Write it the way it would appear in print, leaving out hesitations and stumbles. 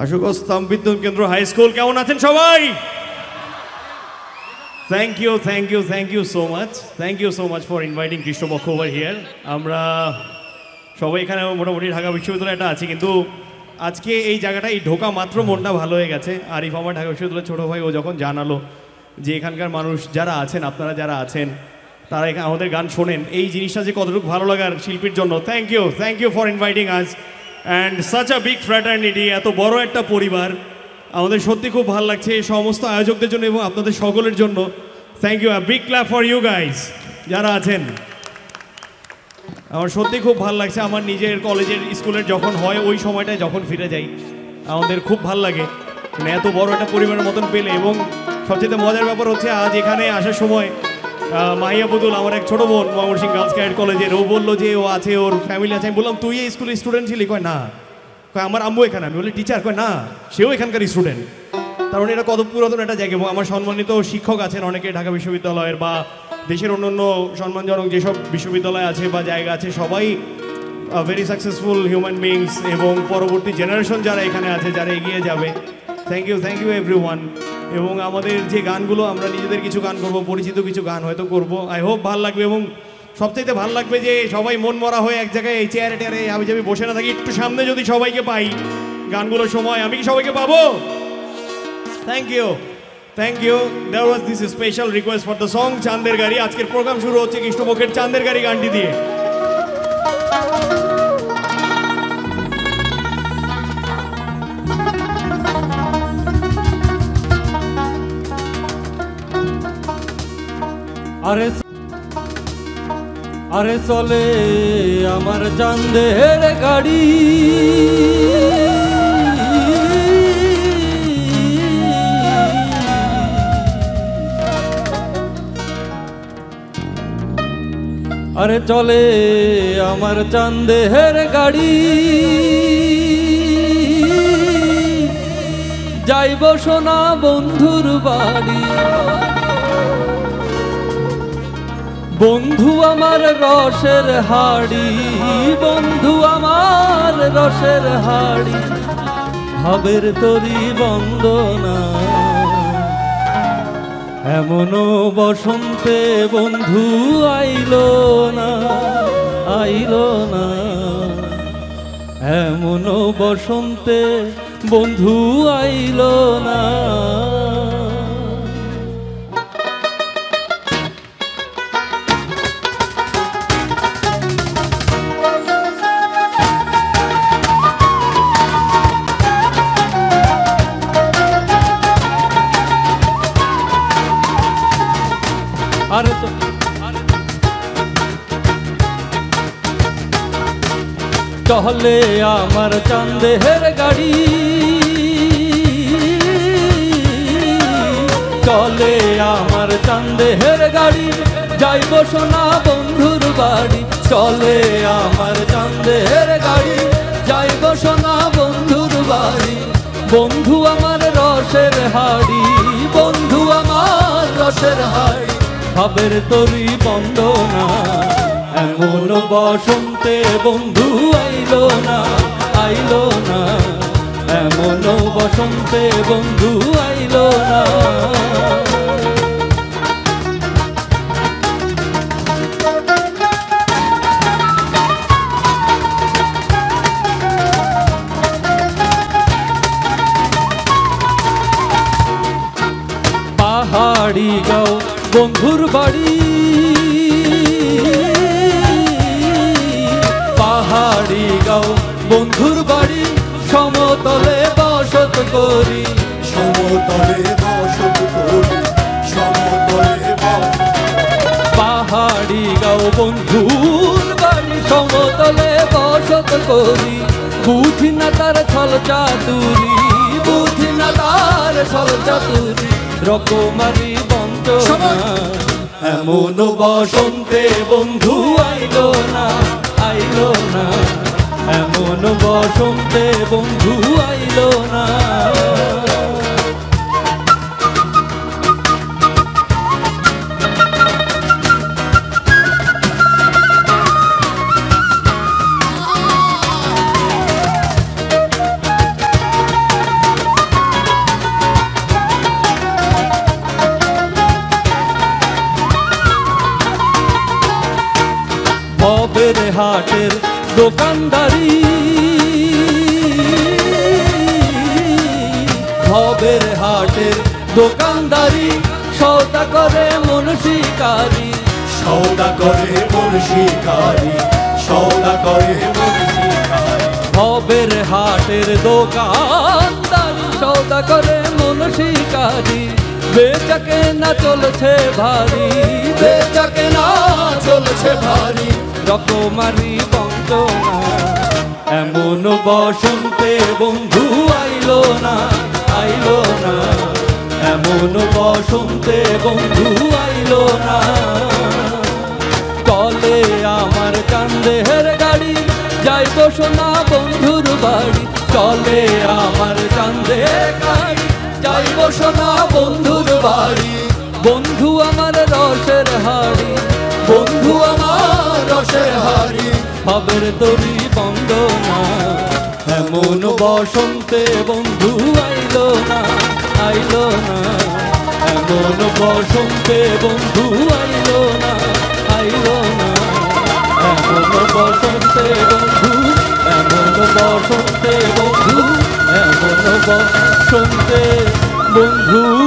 আশুগঞ্জ বিদ্যুৎ কেন্দ্র high school, কেমন আছেন সবাই? Thank you so much for inviting Krishnapaksha over here. আমরা সবাই এখানে মোটামুটি ঢাকা বিশ্ববিদ্যালয়ে একটা আছি, কিন্তু আজকে এই জায়গাটায় ঢোকা মাত্র মনটা ভালো হয়ে গেছে। আরিফ আমার ঢাকা বিশ্ববিদ্যালয়ের ছোটো ভাই, ও যখন জানালো যে এখানকার মানুষ যারা আছেন, আপনারা যারা আছেন তারা এখানে আমাদের গান শোনেন, এই জিনিসটা যে কতটুকু ভালো লাগার শিল্পীর জন্য। Thank you for inviting us and such a big fraternity, এত বড় একটা পরিবার। আমাদের সত্যি খুব ভালো লাগছে এই সমস্ত আয়োজকদের জন্য এবং আপনাদের সকলের জন্য। Thank you, big clap for you guys যারা আছেন। আমার সত্যি খুব ভালো লাগছে। আমার নিজের কলেজের স্কুলের যখন হয় ওই সময়টায় যখন ফিরে যাই আমাদের খুব ভালো লাগে, মানে এত বড় একটা পরিবারের মতন পেলে। এবং সবচেয়ে মজার ব্যাপার হচ্ছে আজ এখানে আসার সময় মাহিয়া বুদুল, আমার এক ছোটো বোন, ময়মনসিংহ গার্লস ক্যাডেট কলেজের, ও বললো যে ও আছে, ওর ফ্যামিলি আছে। আমি বললাম তুই এই স্কুলের স্টুডেন্ট ছিলি? কয় না। কয় আমার আম্মু এখানে। আমি বলি টিচার? কয় না, সেও এখানকার স্টুডেন্ট। তার মানে এটা কত পুরাতন একটা জায়গা। এবং আমার সম্মানিত শিক্ষক আছেন অনেকে ঢাকা বিশ্ববিদ্যালয়ের বা দেশের অন্যান্য সম্মানজনক যেসব বিশ্ববিদ্যালয় আছে বা জায়গা আছে, সবাই ভেরি সাকসেসফুল হিউম্যান বিংস এবং পরবর্তী জেনারেশন যারা এখানে আছে, যারা এগিয়ে যাবে। Thank you everyone. এবং আমাদের যে গানগুলো, আমরা নিজেদের কিছু গান করব, পরিচিত কিছু গান হয়তো করব। আই হোপ ভালো লাগবে। এবং সবচাইতে ভালো লাগবে যে সবাই মন মরা হয়ে এক জায়গায় এই চেয়ারে টেয়ারে আমি যাবি বসে না থাকি, একটু সামনে যদি সবাইকে পাই গানগুলোর সময়। আমি কি সবাইকে পাবো? Thank you. There was this special request for the song চাঁদের গাড়ি। আজকের প্রোগ্রাম শুরু হচ্ছে কৃষ্ণপক্ষের চাঁদের গাড়ি গানটি দিয়ে। আরে চলে আমার চাঁদের গাড়ি, আরে চলে আমার চাঁদের গাড়ি, যাইব সোনা বন্ধুর বাড়ি। বন্ধু আমার রসের হাড়ি, বন্ধু আমার রসের হাড়ি, ভাবের তরি বন্দনা। এমনও বসন্তে বন্ধু আইলো না, এমনও বসন্তে বন্ধু আইলো না। চলে আমার চাঁদের গাড়ি, চলে আমার চাঁদের গাড়ি, যাইব সোনা বন্ধুর বাড়ি। চলে আমার চাঁদের গাড়ি, যাইব সোনা বন্ধুর বাড়ি। বন্ধু আমার রসের হাড়ি, বন্ধু আমার রসের হাড়ি, ভাবের তরি বন্দনা। এমন বসন্তে বন্ধু আইলো না, এমন বসন্তে বন্ধু আইলো না। পাহাড়ি গাঁও বন্ধুর বাড়ি, পাহাড়ি গাঁও বন্ধুর বাড়ি, সমতলে বসত করি, সমতলে বসত করি, সমতলে পাহাড়ি গাঁও বন্ধুর বাড়ি, সমতলে বসত করি। বুঝি না তার ছল চাতুরি, বুঝি না তার ছল চাতুরি, রকমারি বঞ্চনা। এমন বসন্তে বন্ধু আইলো না, এমন বসন্তে বন্ধু আইলো না। দোকানদারি ভবের হাটের দোকানদারি সৌদা করে মন শিকারি সৌদা করে মন শিকারি সৌদা করে মন শিকারি ভবের হাটের দোকানদারি সৌদা করে মন শিকারি বেচাকে না চলছে ভারী বেচাকে না চলছে ভারী রকমারি বঞ্চনা এমন বসন্তে বন্ধু আইলো না আইলো না এমন বসন্তে বন্ধু আইলো না চলে আমার কান্দের গাড়ি যাইব সোনা বন্ধুর বাড়ি চলে আমার কান্দের গাড়ি যাইব সোনা বন্ধুর বাড়ি বন্ধু আমার রসের হাড়ি বন্ধু আমার রসের হাড়ি ভবের তরি বন্দনা এমন বসন্তে বন্ধু আইলো না আইলো না এমন বসন্তে বন্ধু আইলো না আইলো না এমন বসন্তে বন্ধু এমন বসন্তে বন্ধু এমন বসন্তে বন্ধু